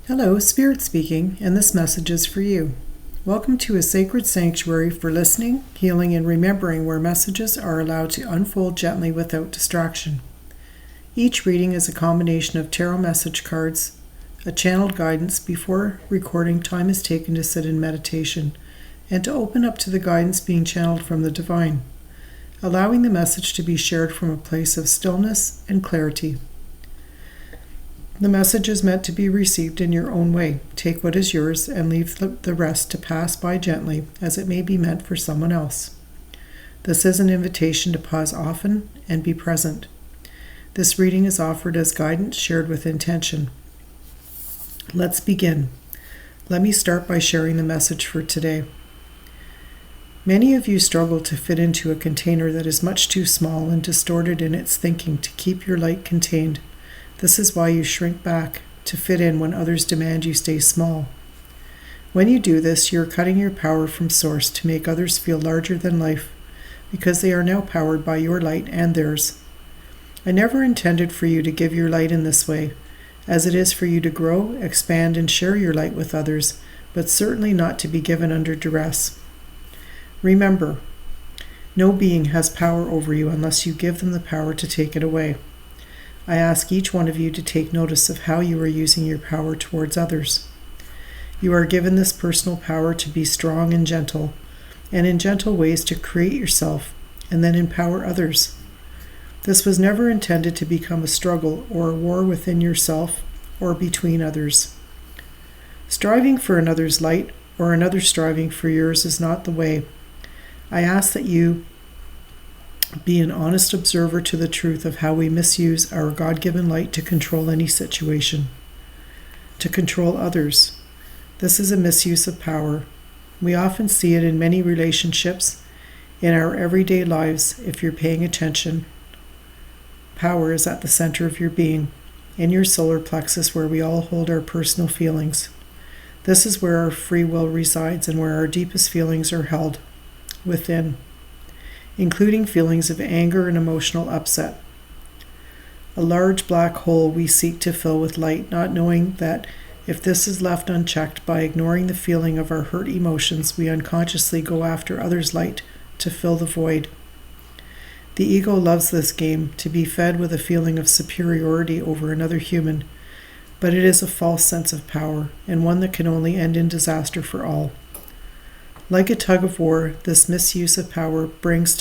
Hello, Spirit speaking, and this message is for you. Welcome to a sacred sanctuary for listening, healing, and remembering where messages are allowed to unfold gently without distraction. Each reading is a combination of tarot message cards, a channeled guidance before recording time is taken to sit in meditation, and to open up to the guidance being channeled from the divine, allowing the message to be shared from a place of stillness and clarity. The message is meant to be received in your own way. Take what is yours and leave the rest to pass by gently, as it may be meant for someone else. This is an invitation to pause often and be present. This reading is offered as guidance shared with intention. Let's begin. Let me start by sharing the message for today. Many of you struggle to fit into a container that is much too small and distorted in its thinking to keep your light contained. This is why you shrink back to fit in when others demand you stay small. When you do this, you are cutting your power from source to make others feel larger than life, because they are now powered by your light and theirs. I never intended for you to give your light in this way, as it is for you to grow, expand, and share your light with others, but certainly not to be given under duress. Remember, no being has power over you unless you give them the power to take it away. I ask each one of you to take notice of how you are using your power towards others. You are given this personal power to be strong and gentle, and in gentle ways to create yourself and then empower others. This was never intended to become a struggle or a war within yourself or between others. Striving for another's light or another striving for yours is not the way. I ask that you be an honest observer to the truth of how we misuse our God-given light to control any situation, to control others. This is a misuse of power. We often see it in many relationships, in our everyday lives. If you're paying attention, power is at the center of your being, in your solar plexus where we all hold our personal feelings. This is where our free will resides and where our deepest feelings are held within, including feelings of anger and emotional upset. A large black hole we seek to fill with light, not knowing that if this is left unchecked by ignoring the feeling of our hurt emotions, we unconsciously go after others' light to fill the void. The ego loves this game, to be fed with a feeling of superiority over another human, but it is a false sense of power, and one that can only end in disaster for all. Like a tug of war, this misuse of power brings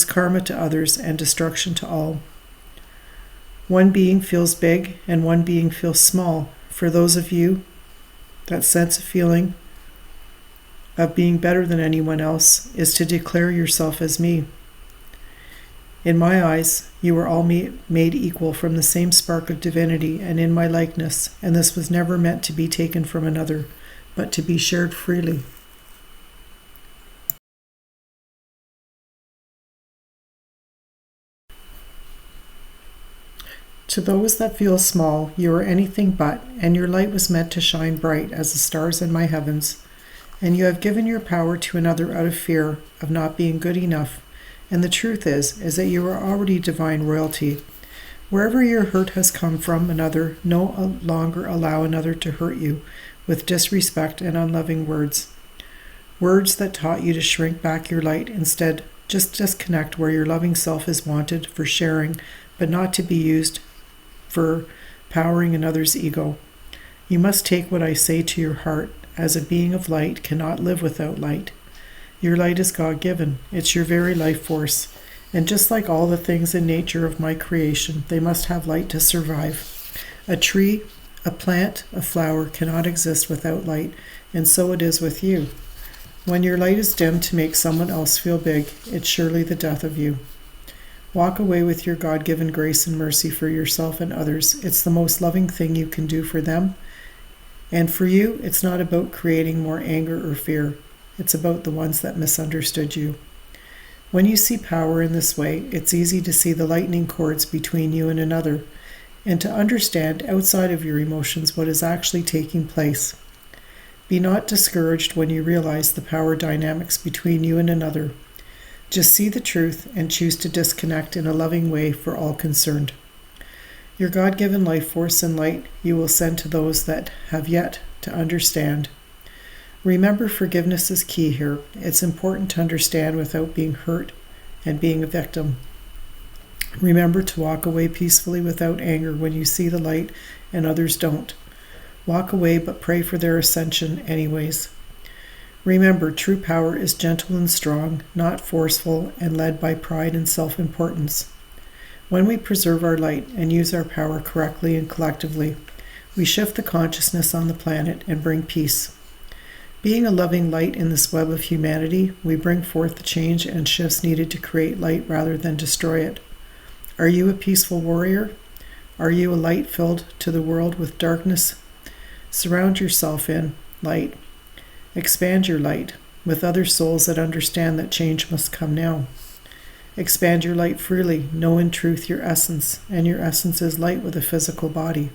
karma to others and destruction to all. One being feels big and one being feels small. For those of you, that sense of feeling of being better than anyone else is to declare yourself as me. In my eyes, you are all made equal from the same spark of divinity and in my likeness, and this was never meant to be taken from another, but to be shared freely. To those that feel small, you are anything but, and your light was meant to shine bright as the stars in my heavens, and you have given your power to another out of fear of not being good enough, and the truth is that you are already divine royalty. Wherever your hurt has come from another, no longer allow another to hurt you with disrespect and unloving words. Words that taught you to shrink back your light. Instead, just disconnect where your loving self is wanted for sharing, but not to be used for powering another's ego. You must take what I say to your heart, as a being of light cannot live without light. Your light is God-given. It's your very life force. And just like all the things in nature of my creation, they must have light to survive. A tree, a plant, a flower cannot exist without light, and so it is with you. When your light is dimmed to make someone else feel big, it's surely the death of you. Walk away with your God-given grace and mercy for yourself and others. It's the most loving thing you can do for them. And for you, it's not about creating more anger or fear. It's about the ones that misunderstood you. When you see power in this way, it's easy to see the lightning cords between you and another, and to understand outside of your emotions what is actually taking place. Be not discouraged when you realize the power dynamics between you and another. Just see the truth and choose to disconnect in a loving way for all concerned. Your God-given life force and light you will send to those that have yet to understand. Remember, forgiveness is key here. It's important to understand without being hurt and being a victim. Remember to walk away peacefully without anger when you see the light and others don't. Walk away, but pray for their ascension anyways. Remember, true power is gentle and strong, not forceful and led by pride and self-importance. When we preserve our light and use our power correctly and collectively, we shift the consciousness on the planet and bring peace. Being a loving light in this web of humanity, we bring forth the change and shifts needed to create light rather than destroy it. Are you a peaceful warrior? Are you a light filled to the world with darkness? Surround yourself in light. Expand your light with other souls that understand that change must come now. Expand your light freely. Know in truth your essence, and your essence is light with a physical body.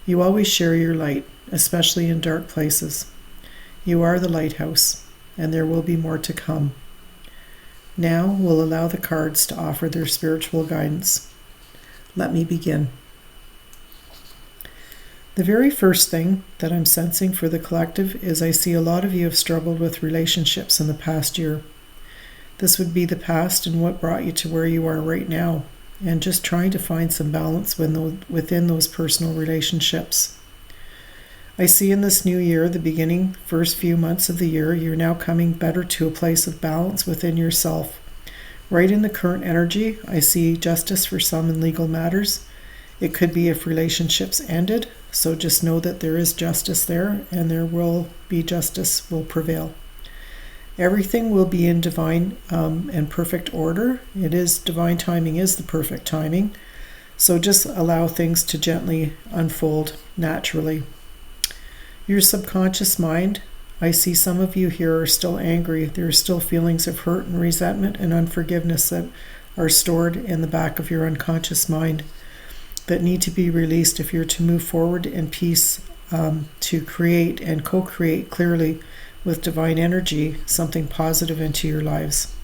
You always share your light, especially in dark places. You are the lighthouse, and there will be more to come. Now we'll allow the cards to offer their spiritual guidance. Let me begin. The very first thing that I'm sensing for the collective is I see a lot of you have struggled with relationships in the past year. This would be the past and what brought you to where you are right now, and just trying to find some balance within those personal relationships. I see in this new year, the beginning, first few months of the year, you're now coming better to a place of balance within yourself. Right in the current energy, I see justice for some in legal matters. It could be if relationships ended, so just know that there is justice there, and there will be justice will prevail. Everything will be in divine and perfect order. It is divine timing is the perfect timing. So just allow things to gently unfold naturally. Your subconscious mind, I see some of you here are still angry. There are still feelings of hurt and resentment and unforgiveness that are stored in the back of your unconscious mind that need to be released if you're to move forward in peace, to create and co-create clearly with divine energy, something positive into your lives.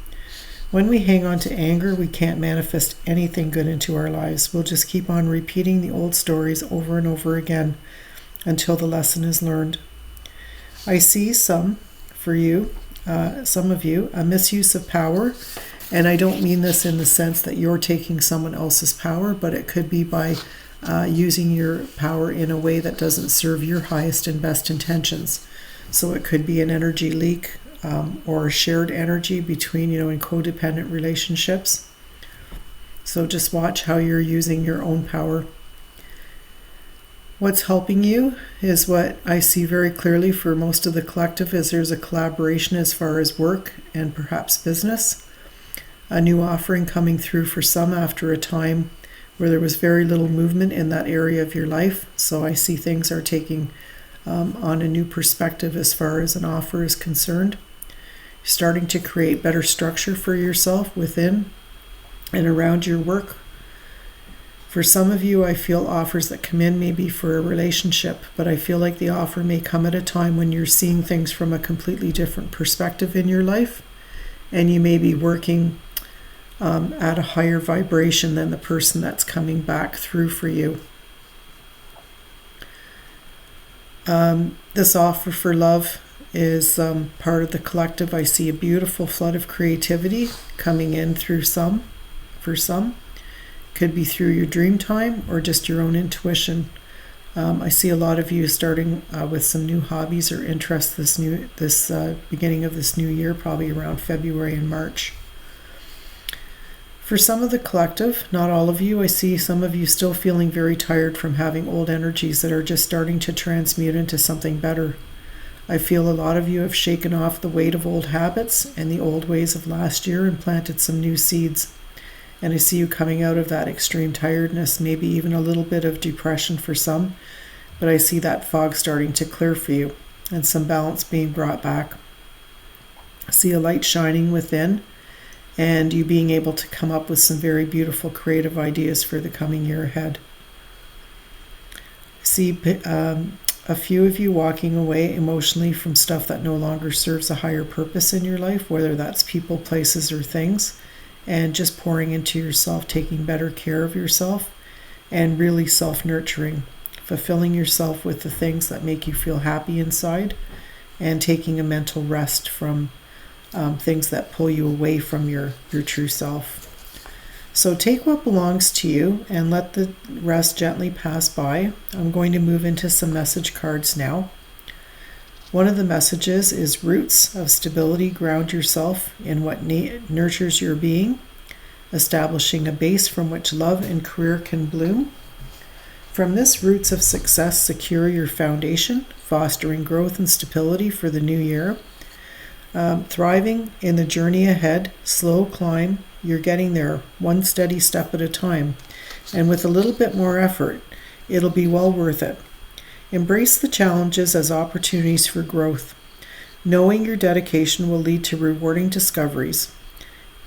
When we hang on to anger, we can't manifest anything good into our lives. We'll just keep on repeating the old stories over and over again until the lesson is learned. I see some of you, a misuse of power, and I don't mean this in the sense that you're taking someone else's power, but it could be by using your power in a way that doesn't serve your highest and best intentions. So it could be an energy leak or shared energy between, in codependent relationships. So just watch how you're using your own power. What's helping you is what I see very clearly for most of the collective is there's a collaboration as far as work and perhaps business. A new offering coming through for some after a time where there was very little movement in that area of your life. So I see things are taking on a new perspective as far as an offer is concerned. You're starting to create better structure for yourself within and around your work. For some of you, I feel offers that come in may be for a relationship, but I feel like the offer may come at a time when you're seeing things from a completely different perspective in your life, and you may be working at a higher vibration than the person that's coming back through for you. This offer for love is part of the collective. I see a beautiful flood of creativity coming in for some. Could be through your dream time or just your own intuition. I see a lot of you starting with some new hobbies or interests this beginning of this new year, probably around February and March. For some of the collective, not all of you, I see some of you still feeling very tired from having old energies that are just starting to transmute into something better. I feel a lot of you have shaken off the weight of old habits and the old ways of last year and planted some new seeds. And I see you coming out of that extreme tiredness, maybe even a little bit of depression for some, but I see that fog starting to clear for you and some balance being brought back. I see a light shining within and you being able to come up with some very beautiful creative ideas for the coming year ahead. I see a few of you walking away emotionally from stuff that no longer serves a higher purpose in your life, whether that's people, places, or things, and just pouring into yourself, taking better care of yourself, and really self-nurturing, fulfilling yourself with the things that make you feel happy inside, and taking a mental rest from things that pull you away from your true self. So take what belongs to you and let the rest gently pass by. I'm going to move into some message cards now. One of the messages is roots of stability. Ground yourself in what nurtures your being, establishing a base from which love and career can bloom. From this, roots of success secure your foundation, fostering growth and stability for the new year. Thriving in the journey ahead, slow climb, you're getting there one steady step at a time. And with a little bit more effort, it'll be well worth it. Embrace the challenges as opportunities for growth. Knowing your dedication will lead to rewarding discoveries.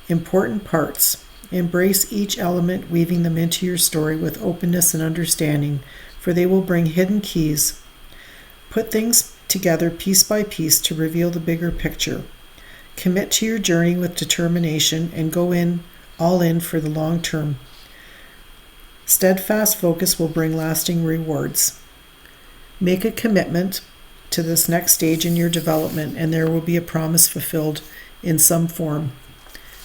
Important parts. Embrace each element, weaving them into your story with openness and understanding, for they will bring hidden keys. Put things together piece by piece to reveal the bigger picture. Commit to your journey with determination and go all in for the long term. Steadfast focus will bring lasting rewards. Make a commitment to this next stage in your development, and there will be a promise fulfilled in some form.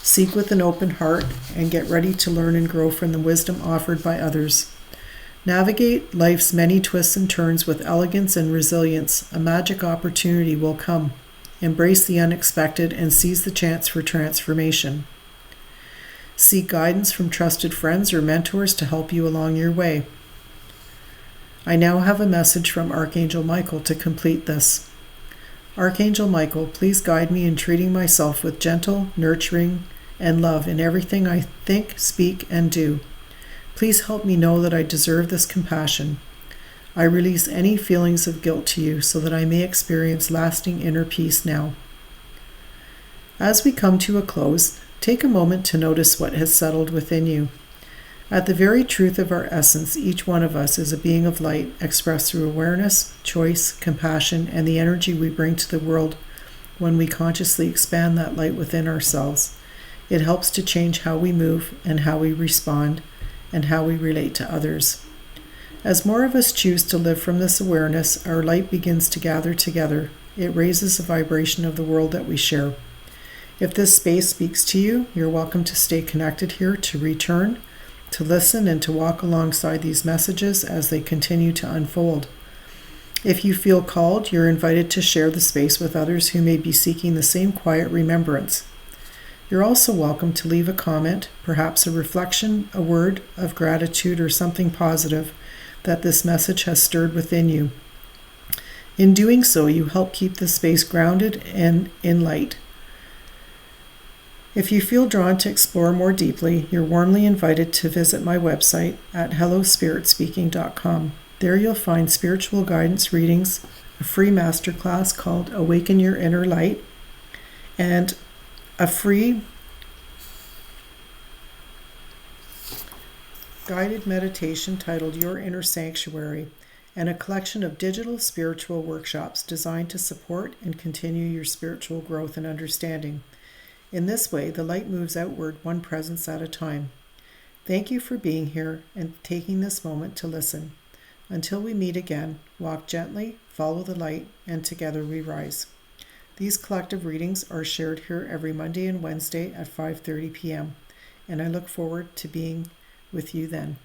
Seek with an open heart and get ready to learn and grow from the wisdom offered by others. Navigate life's many twists and turns with elegance and resilience. A magic opportunity will come. Embrace the unexpected and seize the chance for transformation. Seek guidance from trusted friends or mentors to help you along your way. I now have a message from Archangel Michael to complete this. Archangel Michael, please guide me in treating myself with gentle, nurturing, and love in everything I think, speak, and do. Please help me know that I deserve this compassion. I release any feelings of guilt to you so that I may experience lasting inner peace now. As we come to a close, take a moment to notice what has settled within you. At the very truth of our essence, each one of us is a being of light expressed through awareness, choice, compassion, and the energy we bring to the world when we consciously expand that light within ourselves. It helps to change how we move and how we respond and how we relate to others. As more of us choose to live from this awareness, our light begins to gather together. It raises the vibration of the world that we share. If this space speaks to you, you're welcome to stay connected here, to return, to listen, and to walk alongside these messages as they continue to unfold. If you feel called, you're invited to share the space with others who may be seeking the same quiet remembrance. You're also welcome to leave a comment, perhaps a reflection, a word of gratitude, or something positive that this message has stirred within you. In doing so, you help keep the space grounded and in light. If you feel drawn to explore more deeply, you're warmly invited to visit my website at hellospiritspeaking.com. There you'll find spiritual guidance readings, a free masterclass called Awaken Your Inner Light, and a free guided meditation titled Your Inner Sanctuary, and a collection of digital spiritual workshops designed to support and continue your spiritual growth and understanding. In this way, the light moves outward one presence at a time. Thank you for being here and taking this moment to listen. Until we meet again, walk gently, follow the light, and together we rise. These collective readings are shared here every Monday and Wednesday at 5:30 p.m., and I look forward to being with you then.